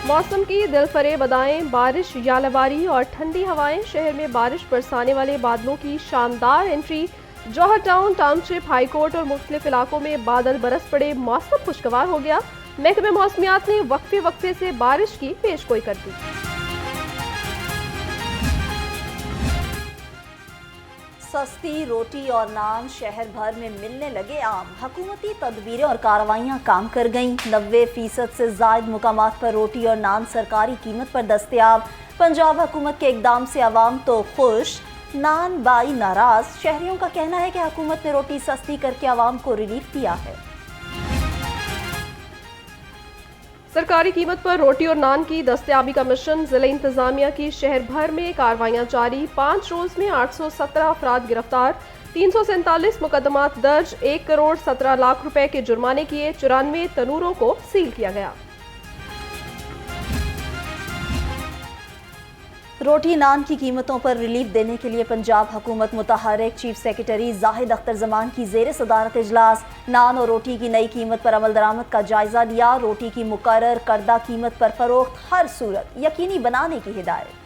मौसम की दिलफरेब अदाएं, बारिश, यालाबारी और ठंडी हवाएं। शहर में बारिश बरसाने वाले बादलों की शानदार एंट्री। जौहर टाउन, टाउनशिप, हाईकोर्ट और मुख्तलिफ इलाकों में बादल बरस पड़े। मौसम खुशगवार हो गया। महकमे मौसमियात ने वक्फे वक्फे से बारिश की पेशगोई कर दी। सस्ती रोटी और नान शहर भर में मिलने लगे आम। हुकूमती तदबीरें और कार्रवाइयाँ काम कर गईं। 90% से जायद मुकामात पर रोटी और नान सरकारी कीमत पर दस्तयाब। पंजाब हुकूमत के इकदाम से आवाम तो खुश, नान बाई नाराज। शहरियों का कहना है कि हुकूमत ने रोटी सस्ती करके आवाम को रिलीफ दिया है। सरकारी कीमत पर रोटी और नान की दस्तयाबी का मिशन। जिला इंतजामिया की शहर भर में कार्रवाइयां जारी। 5 रोज में 817 अफराद गिरफ्तार, 347 मुकदमात दर्ज, 1 करोड़ 17 लाख रुपए के जुर्माने किए। 94 तनूरों को सील किया गया। रोटी नान की कीमतों पर रिलीफ देने के लिए पंजाब हुकूमत मुतहर्रिक चीफ सेक्रेटरी जाहिद अख्तर जमान की जेर सदारत इजलास। नान और रोटी की नई कीमत पर अमल दरामद का जायजा लिया। रोटी की मुकर्रर करदा कीमत पर फरोख्त हर सूरत यकीनी बनाने की हिदायत।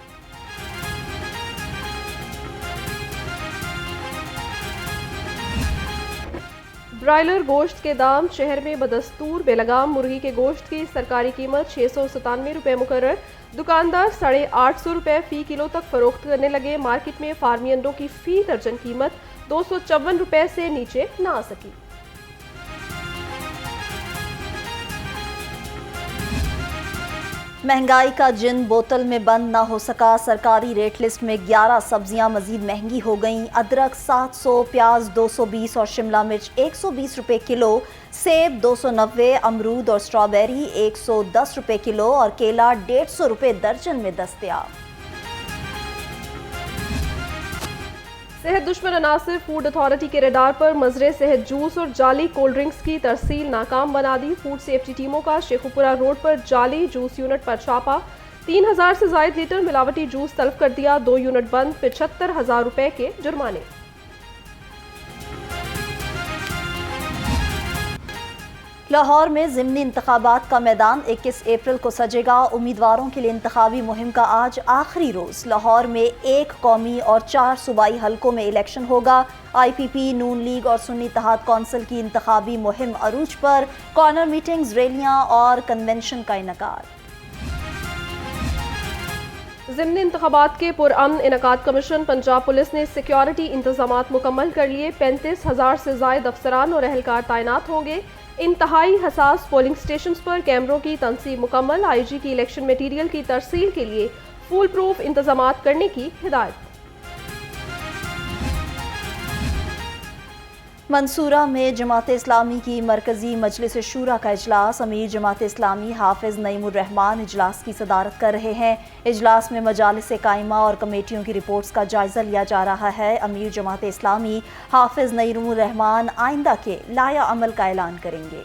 ब्रायलर गोश्त के दाम शहर में बदस्तूर बेलगाम। मुर्गी के गोश्त की सरकारी कीमत 697 रुपये मुकर्रर। दुकानदार 850 रुपये फी किलो तक फरोख्त करने लगे। मार्केट में फार्मी अंडों की फी दर्जन कीमत 254 रुपये से नीचे न आ सकी। महंगाई का जिन बोतल में बंद ना हो सका। सरकारी रेट लिस्ट में 11 सब्जियां मजीद महंगी हो गईं। अदरक 700, प्याज 220 और शिमला मिर्च 120 रुपये किलो। सेब 290, अमरूद और स्ट्रॉबेरी 110 रुपये किलो और केला 150 रुपये दर्जन में दस्तयाब। सेहत दुश्मन अनासिर फूड अथॉरिटी के रडार पर। मजरे सेहत जूस और जाली कोल्ड ड्रिंक्स की तरसील नाकाम बना दी। फूड सेफ्टी टीमों का शेखुपुरा रोड पर जाली जूस यूनिट पर छापा। 3000 से जायद लीटर मिलावटी जूस तलब कर दिया। 2 यूनिट बंद, 75,000 रुपए के जुर्माने। लाहौर में ज़िमनी इंतखाबात का मैदान 21 अप्रैल को सजेगा। उम्मीदवारों के लिए इंतखाबी मुहिम का आज आखिरी रोज़। लाहौर में 1 कौमी और 4 सूबाई हलकों में इलेक्शन होगा। IPP, नून लीग और सुन्नी इत्तेहाद कौंसिल की इंतखाबी मुहिम अरूज पर। कॉर्नर मीटिंग्स, रैलियाँ और कन्वेंशन का इनकार। ज़िमनी इंतखाबात के पुरअमन इनकाद कमीशन। पंजाब पुलिस ने सिक्योरिटी इंतजामात मुकम्मल कर लिए। 35,000 से जायद अफसरान और एहलकार तैनात होंगे। इंतहाई हसास पोलिंग स्टेशन पर कैमरों की तनसीब मुकम्मल। IG की इलेक्शन मटीरियल की तरसील के लिए फुल प्रूफ इंतजामात करने की हिदायत। मंसूरा में जमात इस्लामी की मरकजी मजलिस शूरा का इजलास। अमीर जमात इस्लामी हाफिज नईमुर रहमान इजलास की सदारत कर रहे हैं। इजलास में मजालिस कायमा और कमेटियों की रिपोर्ट्स का जायजा लिया जा रहा है। अमीर जमात इस्लामी हाफिज नईमुर रहमान आइंदा के लाया अमल का ऐलान करेंगे।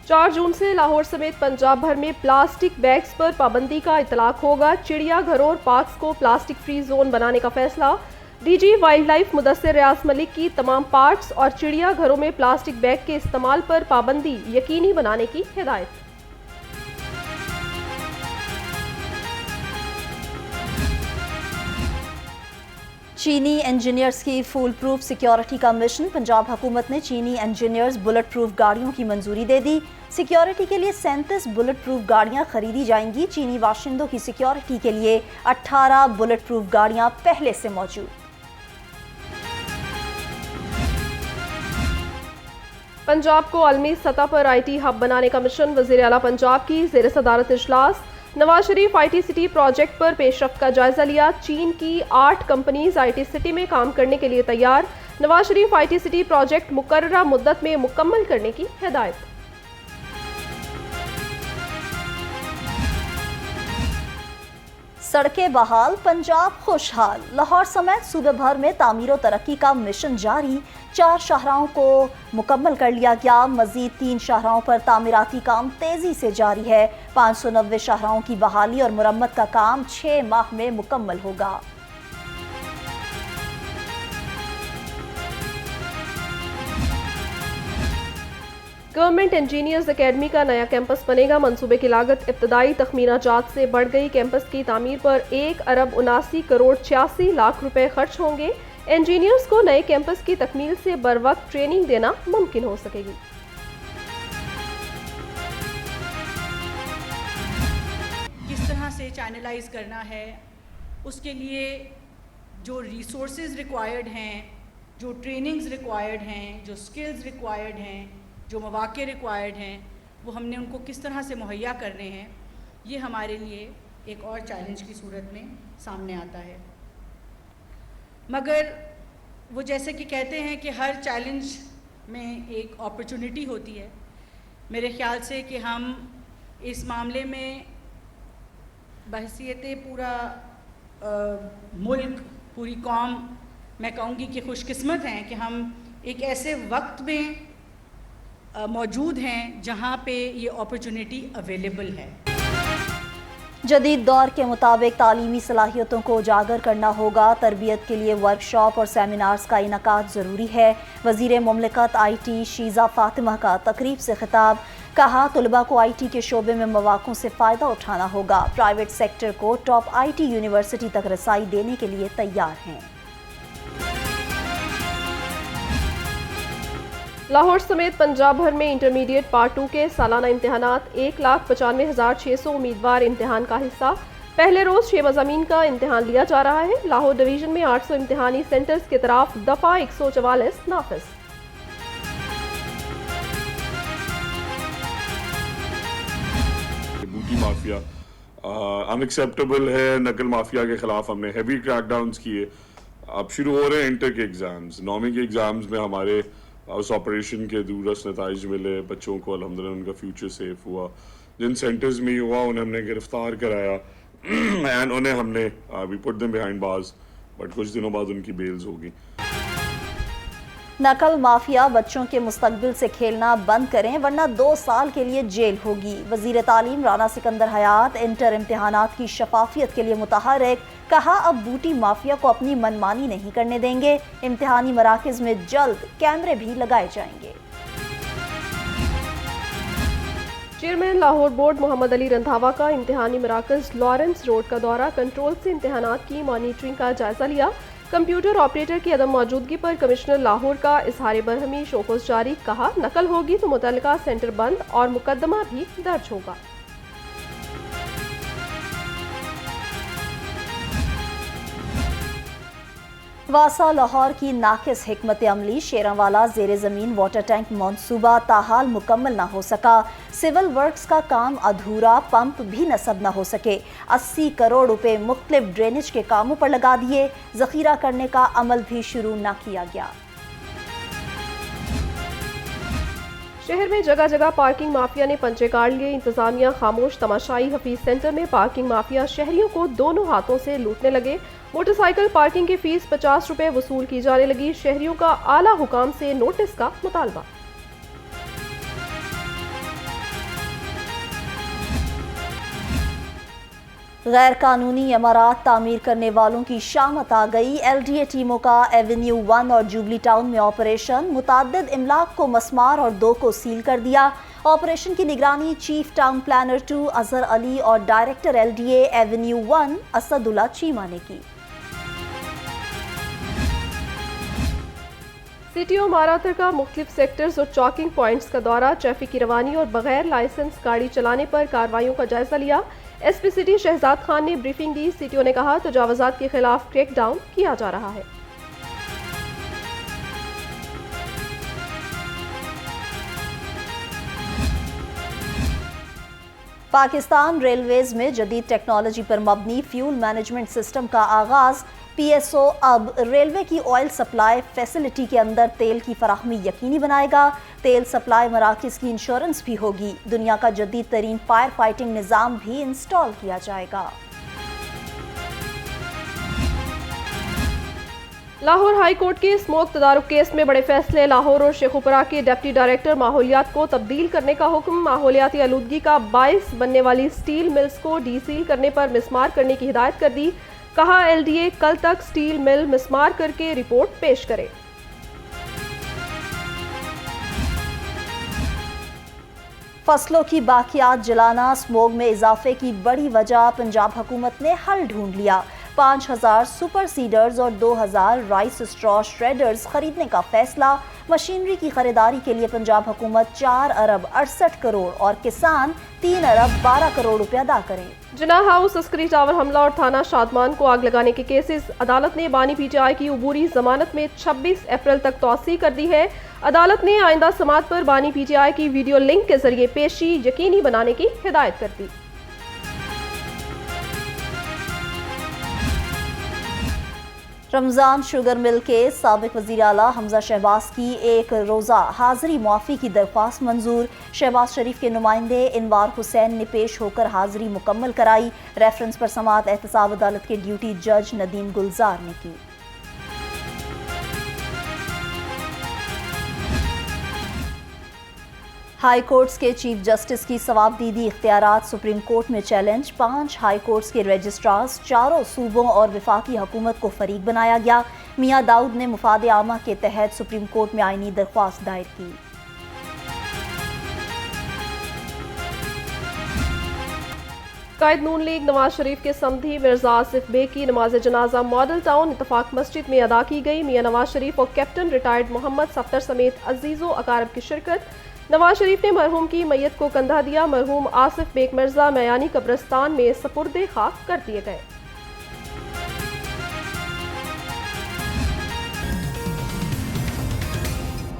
4 जून से लाहौर समेत पंजाब भर में प्लास्टिक बैग्स पर पाबंदी का इतलाक होगा। चिड़ियाघरों और पार्क्स को प्लास्टिक फ्री जोन बनाने का फैसला। DG वाइल्ड लाइफ मुदस्सिर रियाज मलिक की तमाम पार्क्स और चिड़ियाघरों में प्लास्टिक बैग के इस्तेमाल पर पाबंदी यकीनी बनाने की हिदायत। चीनी इंजीनियर्स की फुल प्रूफ सिक्योरिटी का मिशन। पंजाब हुकूमत ने चीनी इंजीनियर्स बुलेट प्रूफ गाड़ियों की मंजूरी दे दी। सिक्योरिटी के लिए 37 बुलेट प्रूफ गाड़ियां खरीदी जाएंगी। चीनी बाशिंदों की सिक्योरिटी के लिए 18 बुलेट प्रूफ गाड़ियां पहले से मौजूद। पंजाब को आलमी सतह पर IT हब बनाने का मिशन। वज़ीर आला पंजाब की ज़ेर सदारत इजलास। Nawaz Sharif IT city project पर पेशरफ्त का जायजा लिया। चीन की 8 कंपनीज IT सिटी में काम करने के लिए तैयार। Nawaz Sharif IT city project मुकर्ररा मुद्दत में मुकम्मल करने की हिदायत। सड़कें बहाल, पंजाब खुशहाल। लाहौर समेत सूबे भर में तामीर और तरक्की का मिशन जारी। 4 शाहराहों को मुकम्मल कर लिया गया। मजीद 3 शाहराहों पर तामीराती काम तेजी से जारी है। 590 शाहराहों की बहाली और मुरम्मत का काम 6 माह में मुकम्मल होगा। गवर्नमेंट इंजीनियर्स एकेडमी का नया कैंपस बनेगा। मंसूबे की लागत इब्तदाई तखमीना जात से बढ़ गई। कैंपस की तामीर पर 1,79,86,00,000 रुपए खर्च होंगे। इंजीनियर्स को नए कैंपस की तकमील से बरवक्त ट्रेनिंग देना मुमकिन हो सकेगी। किस तरह से चैनलाइज करना है, उसके लिए जो रिसोर्सेज रिक्वायर्ड हैं, जो ट्रेनिंग्स रिक्वायर्ड हैं, जो स्किल्स रिक्वायर्ड हैं, जो मौक़े रिक्वायर्ड हैं, वो हमने उनको किस तरह से मुहैया करने हैं, ये हमारे लिए एक और चैलेंज की सूरत में सामने आता है। मगर वो जैसे कि कहते हैं कि हर चैलेंज में एक अपॉर्चुनिटी होती है। मेरे ख़्याल से कि हम इस मामले में बहैसियत पूरा मुल्क, पूरी कौम, मैं कहूँगी कि खुशकिस्मत हैं कि हम एक ऐसे वक्त में मौजूद हैं जहाँ पे ये अपॉर्चुनिटी अवेलेबल है। जदीद दौर के मुताबिक तालीमी सलाहियतों को उजागर करना होगा। तरबियत के लिए वर्कशॉप और सेमिनार्स का इनकाद ज़रूरी है। वज़ीर मुमलिकत IT शीज़ा फ़ातिमा का तकरीब से खिताब। कहा, तुलबा को IT के शोबे में मौक़ों से फ़ायदा उठाना होगा। प्राइवेट सेक्टर को टॉप IT यूनिवर्सिटी तक रसाई देने के लिए तैयार हैं। लाहौर समेत पंजाब भर में इंटरमीडिएट पार्ट 2 के सालाना इम्तहानात 1,95,600 उम्मीदवार इम्तहान का हिस्सा। पहले रोज़ 6 मज़ामीन का इम्तहान लिया जा रहा है। लाहौर डिवीज़न में 800 इम्तहानी सेंटर्स की तरफ दफ़ा 144 नाफिज। बूटी माफिया अनएक्सेप्टेबल है। नकल माफिया के खिलाफ हमने हैवी क्रैकडाउन्स किए। अब शुरू हो रहे हैं इंटर के एग्ज़ाम्स। 9वीं के एग्ज़ाम्स में हमारे उस ऑपरेशन के दूरदर्श नताइज मिले। बच्चों को अल्हम्दुलिल्लाह उनका फ्यूचर सेफ हुआ। जिन सेंटर्स में हुआ उन्हें हमने गिरफ्तार कराया एंड उन्हें हमने we put them behind bars, but कुछ दिनों बाद उनकी बेल्स होगी। नकल माफिया बच्चों के मुस्तकबिल से खेलना बंद करें वरना 2 साल के लिए जेल होगी। वजीर तालीम राना सिकंदर हयात इंटर इम्तहानात की शफाफियत के लिए मुतहर्रिक। कहा, अब बूटी माफिया को अपनी मनमानी नहीं करने देंगे। इम्तहानी मराकज़ में जल्द कैमरे भी लगाए जाएंगे। चेयरमैन लाहौर बोर्ड मोहम्मद अली रंधावा का इम्तहानी मराकज़ लॉरेंस रोड का दौरा। कंट्रोल से इम्तहानात की मॉनिटरिंग का जायजा लिया। कंप्यूटर ऑपरेटर की अदम मौजूदगी पर कमिश्नर लाहौर का इजहार बरहमी शोकस जारी। कहा, नकल होगी तो मुतल्लिका सेंटर बंद और मुकदमा भी दर्ज होगा। वासा लाहौर की नाकिस हिकमत अमली शेरांवाला ज़ेरे ज़मीन वाटर टैंक मंसूबा ताहाल मुकम्मल न हो सका। सिविल वर्क्स का काम अधूरा, पंप भी नस्ब न हो सके। 80 करोड़ रुपए मुख्तलिफ ड्रेनेज के कामों पर लगा दिए। ज़ख़ीरा करने का अमल भी शुरू न किया गया। शहर में जगह जगह पार्किंग माफिया ने पंचे काट लिए। इंतजामिया खामोश तमाशाई। हफीज सेंटर में पार्किंग माफिया शहरियों को दोनों हाथों से लूटने लगे। मोटरसाइकिल पार्किंग की फीस 50 रुपए वसूल की जाने लगी। शहरियों का आला हुकाम से नोटिस का मुतालबा। गैर कानूनी इमारत तामीर करने वालों की शामत आ गई। LDA टीमों का एवेन्यू 1 और जुबली टाउन में ऑपरेशन। मुताद्दिद इमलाक को मस्मार और 2 को सील कर दिया। ऑपरेशन की निगरानी chief town planner 2 Azhar Ali और director LDA avenue 1 Asadullah Cheema ने की। सिटी ऑफ मारातर का मुख्तलिफ सेक्टर्स और चॉकिंग पॉइंट्स का दौरा। ट्रैफिक की रवानी और बगैर लाइसेंस गाड़ी चलाने पर कार्रवाइयों का जायजा लिया। SP सिटी शहजाद खान ने ब्रीफिंग दी। CTO ने कहा, तजावुजात के खिलाफ क्रैकडाउन किया जा रहा है। पाकिस्तान रेलवेज में जदीद टेक्नोलॉजी पर मबनी फ्यूल मैनेजमेंट सिस्टम का आगाज। PSO अब रेलवे की ऑयल सप्लाई फैसिलिटी के अंदर तेल की फराहमी यकीनी बनाएगा। तेल सप्लाई मराकज़ की इंश्योरेंस भी होगी। दुनिया का जदीद तरीन फायर फाइटिंग निज़ाम भी इंस्टॉल किया जाएगा। लाहौर हाई कोर्ट के स्मोक तदारुक केस में बड़े फैसले। लाहौर और शेखुपुरा के डिप्टी डायरेक्टर माहौलियात को तब्दील करने का हुक्म। माहौलियाती आलूदगी का बाइस बनने वाली स्टील मिल्स को डीसील करने पर मिसमार करने की हिदायत कर दी। कहा, LDA कल तक स्टील मिल मिसमार करके रिपोर्ट पेश करे। फसलों की बाकियात जलाना, स्मोग में इजाफे की बड़ी वजह, पंजाब हुकूमत ने हल ढूंढ लिया। 5000 सुपर सीडर्स और 2000 राइस स्ट्रॉ श्रेडर्स खरीदने का फैसला। मशीनरी की खरीदारी के लिए पंजाब हुकूमत 4 अरब 68 करोड़ और किसान 3 अरब 12 करोड़ रुपए अदा करें। जिना हाउस अस्करी टावर हमला और थाना शादमान को आग लगाने के केसेस, अदालत ने बानी पीटीआई की उबूरी जमानत में 26 अप्रैल तक तौसी कर दी है। अदालत ने आइंदा समात पर बानी पीटीआई की वीडियो लिंक के जरिए पेशी यकीनी बनाने की हिदायत कर दी। रमज़ान शुगर मिल के साबिक वज़ीर आला हमजा शहबाज की एक रोज़ा हाज़री मुआफ़ी की दरख्वास्त मंजूर। शहबाज शरीफ के नुमाइंदे इनवार हुसैन ने पेश होकर हाज़री मुकम्मल कराई। रेफरेंस पर समात एहतसाब अदालत के ड्यूटी जज नदीम गुलजार ने की। हाई कोर्ट्स के चीफ जस्टिस की सवाबदीदी इख्तियारात सुप्रीम कोर्ट में चैलेंज। 5 हाई कोर्ट्स के रजिस्ट्रार्स चारों सूबों और वफाकी हुकूमत को फरीक बनाया गया। मियाँ दाऊद ने मुफाद आमा के तहत सुप्रीम कोर्ट में आईनी दरख्वास्त दायर की। कायद नून लीग नवाज शरीफ के समधी मिर्जा आसिफ बेग की नमाज जनाजा मॉडल टाउन इत्तफाक मस्जिद में अदा की गई। मियाँ नवाज शरीफ और कैप्टन रिटायर्ड मोहम्मद सफ्तर समेत अजीज़ो अकारब की शिरकत। नवाज शरीफ ने मरहूम की मैयत को कंधा दिया। मरहूम आसिफ बेग मिर्जा मयानी कब्रिस्तान में सपुर्दे खाक कर दिए गए।